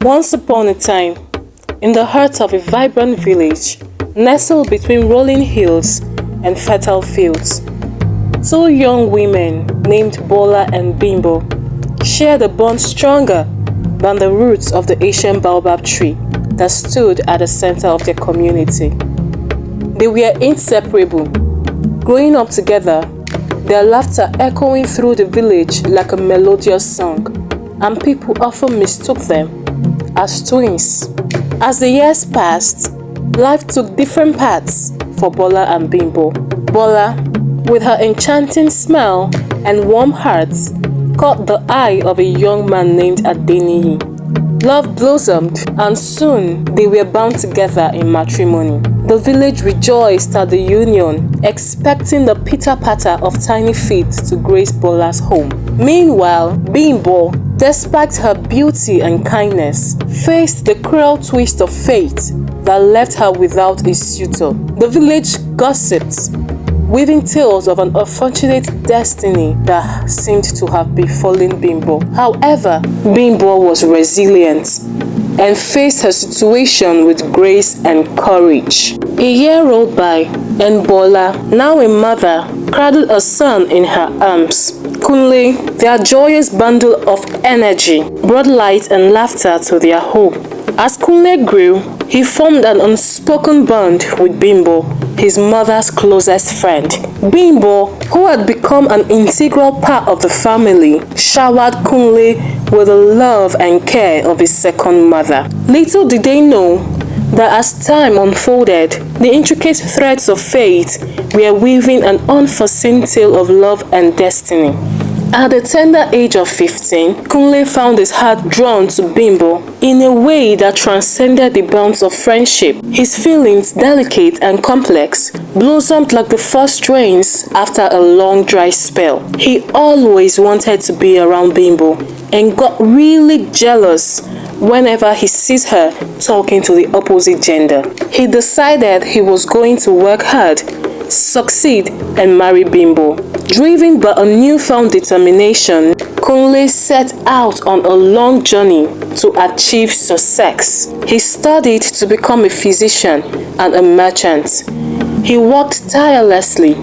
Once upon a time, in the heart of a vibrant village, nestled between rolling hills and fertile fields, two young women named Bola and Bimbo shared a bond stronger than the roots of the ancient baobab tree that stood at the center of their community. They were inseparable, growing up together, their laughter echoing through the village like a melodious song, and people often mistook them as twins. As the years passed, life took different paths for Bola and Bimbo. Bola, with her enchanting smile and warm heart, caught the eye of a young man named Adeniyi. Love blossomed, and soon they were bound together in matrimony. The village rejoiced at the union, expecting the pitter-patter of tiny feet to grace Bola's home. Meanwhile, Bimbo, despite her beauty and kindness, faced the cruel twist of fate that left her without a suitor. The village gossiped, weaving tales of an unfortunate destiny that seemed to have befallen Bimbo. However, Bimbo was resilient and faced her situation with grace and courage. A year rolled by, and Bola, now a mother, cradled a son in her arms. Konle, their joyous bundle of energy, brought light and laughter to their home. As Konle grew, he formed an unspoken bond with Bimbo, his mother's closest friend. Bimbo, who had become an integral part of the family, showered Konle with the love and care of his second mother. Little did they know that as time unfolded, the intricate threads of fate were weaving an unforeseen tale of love and destiny. At the tender age of 15, Konle found his heart drawn to Bimbo in a way that transcended the bounds of friendship. His feelings, delicate and complex, blossomed like the first rains after a long dry spell. He always wanted to be around Bimbo and got really jealous whenever he sees her talking to the opposite gender. He decided he was going to work hard, succeed, and marry Bimbo. Driven by a newfound determination, Konle set out on a long journey to achieve success. He studied to become a physician and a merchant. He worked tirelessly,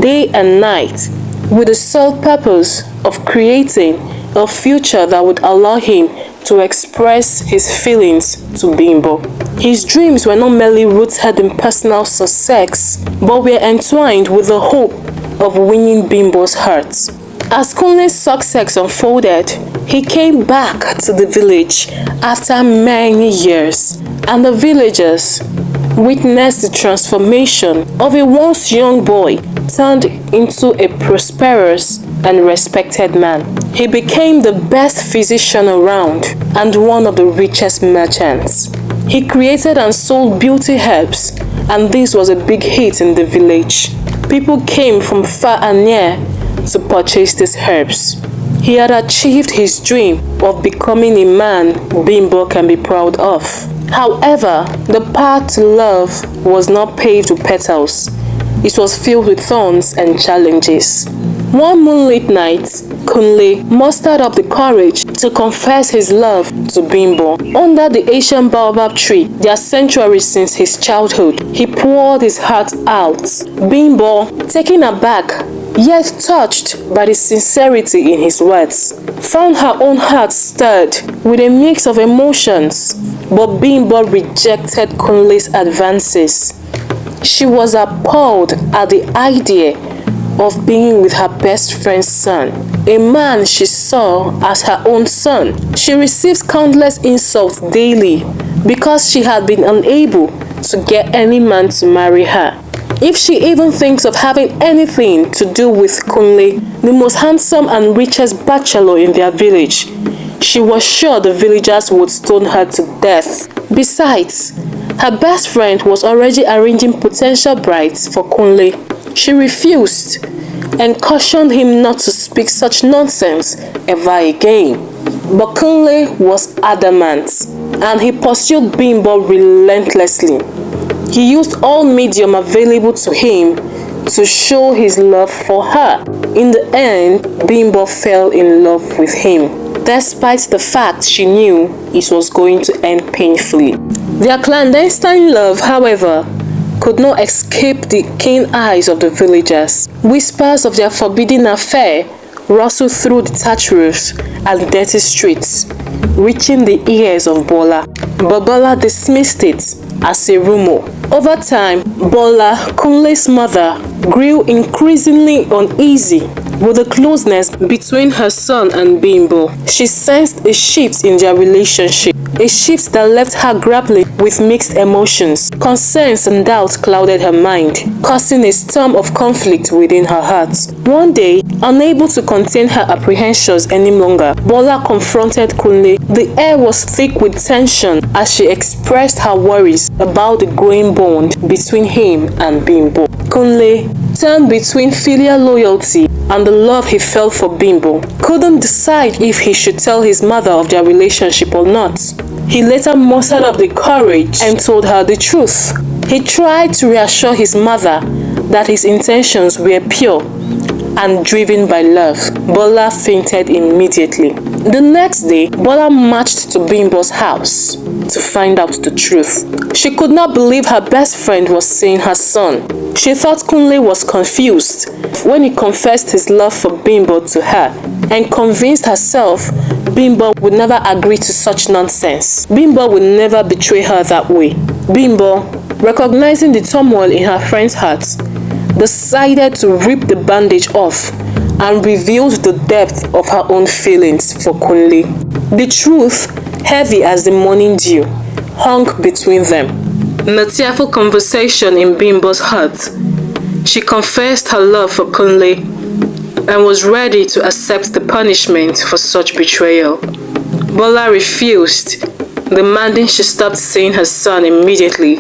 day and night, with the sole purpose of creating a future that would allow him to express his feelings to Bimbo. His dreams were not merely rooted in personal success, but were entwined with the hope of winning Bimbo's heart. As Konle's success unfolded, he came back to the village after many years, and the villagers witnessed the transformation of a once young boy turned into a prosperous and respected man. He became the best physician around and one of the richest merchants. He created and sold beauty herbs, and this was a big hit in the village. People came from far and near to purchase these herbs. He had achieved his dream of becoming a man Bimbo can be proud of. However, the path to love was not paved with petals. It was filled with thorns and challenges. One moonlit night, Konle mustered up the courage to confess his love to Bimbo. Under the ancient baobab tree, their sanctuary since his childhood, he poured his heart out. Bimbo, taken aback, yet touched by the sincerity in his words, found her own heart stirred with a mix of emotions. But Bimbo rejected Konle's advances. She was appalled at the idea of being with her best friend's son, a man she saw as her own son. She receives countless insults daily because she had been unable to get any man to marry her. If she even thinks of having anything to do with Konle, the most handsome and richest bachelor in their village, she was sure the villagers would stone her to death. Besides, her best friend was already arranging potential brides for Konle. She refused and cautioned him not to speak such nonsense ever again. But Konle was adamant, and he pursued Bimbo relentlessly. He used all medium available to him to show his love for her. In the end, Bimbo fell in love with him. despite the fact she knew it was going to end painfully. Their clandestine love, however, could not escape the keen eyes of the villagers. Whispers of their forbidden affair rustled through the thatched roofs and dirty streets, reaching the ears of Bola. But Bola dismissed it as a rumor. Over time, Bola, Konle's mother, grew increasingly uneasy with the closeness between her son and Bimbo. She sensed a shift in their relationship, a shift that left her grappling with mixed emotions. Concerns and doubts clouded her mind, causing a storm of conflict within her heart. One day, unable to contain her apprehensions any longer, Bola confronted Konle. The air was thick with tension as she expressed her worries about the growing bond between him and Bimbo. Konle, torn between filial loyalty and the love he felt for Bimbo, couldn't decide if he should tell his mother of their relationship or not. He later mustered up the courage and told her the truth. He tried to reassure his mother that his intentions were pure and driven by love. Bola fainted immediately. The next day, Bola marched to Bimbo's house to find out the truth. She could not believe her best friend was seeing her son. She thought Konle was confused when he confessed his love for Bimbo to her and convinced herself Bimbo would never agree to such nonsense. Bimbo would never betray her that way. Bimbo, recognizing the turmoil in her friend's heart, decided to rip the bandage off and revealed the depth of her own feelings for Konle. The truth, heavy as the morning dew, hung between them. In a tearful conversation in Bimbo's heart, she confessed her love for Konle and was ready to accept the punishment for such betrayal. Bola refused, demanding she stop seeing her son immediately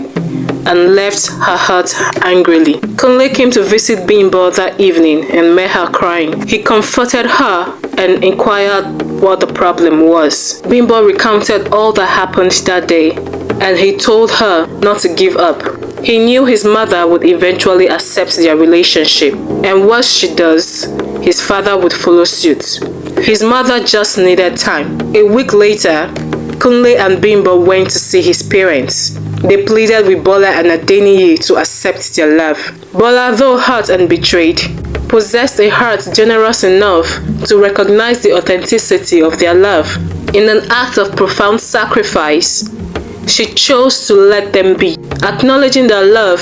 and left her hut angrily. Konle came to visit Bimbo that evening and met her crying. He comforted her and inquired what the problem was. Bimbo recounted all that happened that day, and he told her not to give up. He knew his mother would eventually accept their relationship, and once she does, his father would follow suit. His mother just needed time. A week later, Konle and Bimbo went to see his parents. They pleaded with Bola and Adeniyi to accept their love. Bola, though hurt and betrayed, possessed a heart generous enough to recognize the authenticity of their love. In an act of profound sacrifice, she chose to let them be, acknowledging their love,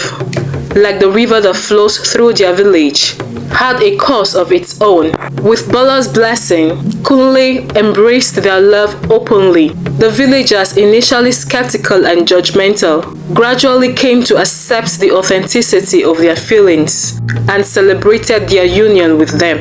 like the river that flows through their village, had a course of its own. With Bola's blessing, Konle embraced their love openly. The villagers, initially skeptical and judgmental, gradually came to accept the authenticity of their feelings and celebrated their union with them.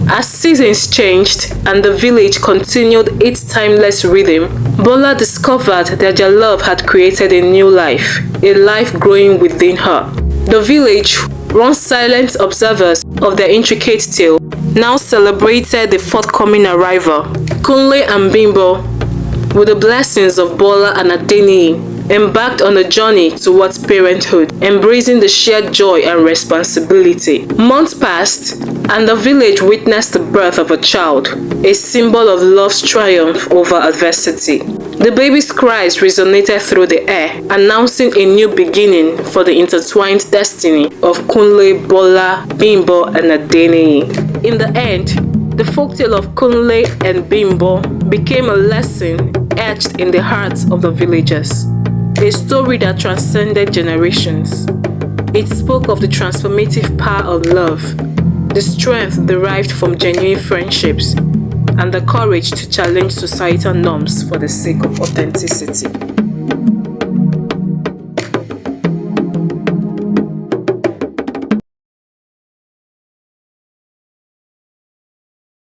As seasons changed and the village continued its timeless rhythm, Bola discovered that their love had created a new life, a life growing within her. The village, once silent observers of their intricate tale, now celebrated the forthcoming arrival. Konle and Bimbo, with the blessings of Bola and Adeniyi, embarked on a journey towards parenthood, embracing the shared joy and responsibility. Months passed, and the village witnessed the birth of a child, a symbol of love's triumph over adversity. The baby's cries resonated through the air, announcing a new beginning for the intertwined destiny of Konle, Bola, Bimbo, and Adeniyi. In the end, the folktale of Konle and Bimbo became a lesson etched in the hearts of the villagers, a story that transcended generations. It spoke of the transformative power of love, the strength derived from genuine friendships, and the courage to challenge societal norms for the sake of authenticity.